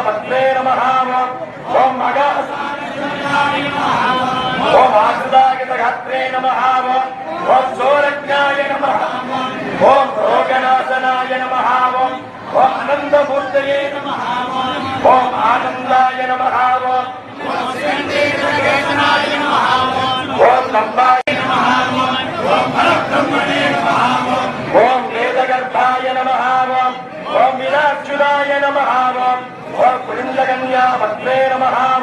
भद्रे नमः ओम ओम आश्रितागतगात्रे नमः ओम सौरज्ञाय नमः ओम रोगनाशनाय नमः ओम अनंतमूर्तये नमः ओम आनंदाय नमः ओम लंबाय नमः ओम परब्रह्मणे नमः ओम वेदगर्भाय नमः ओम मीनाक्षुराय नमः ओम कुलिंदकन्या भद्रे नमः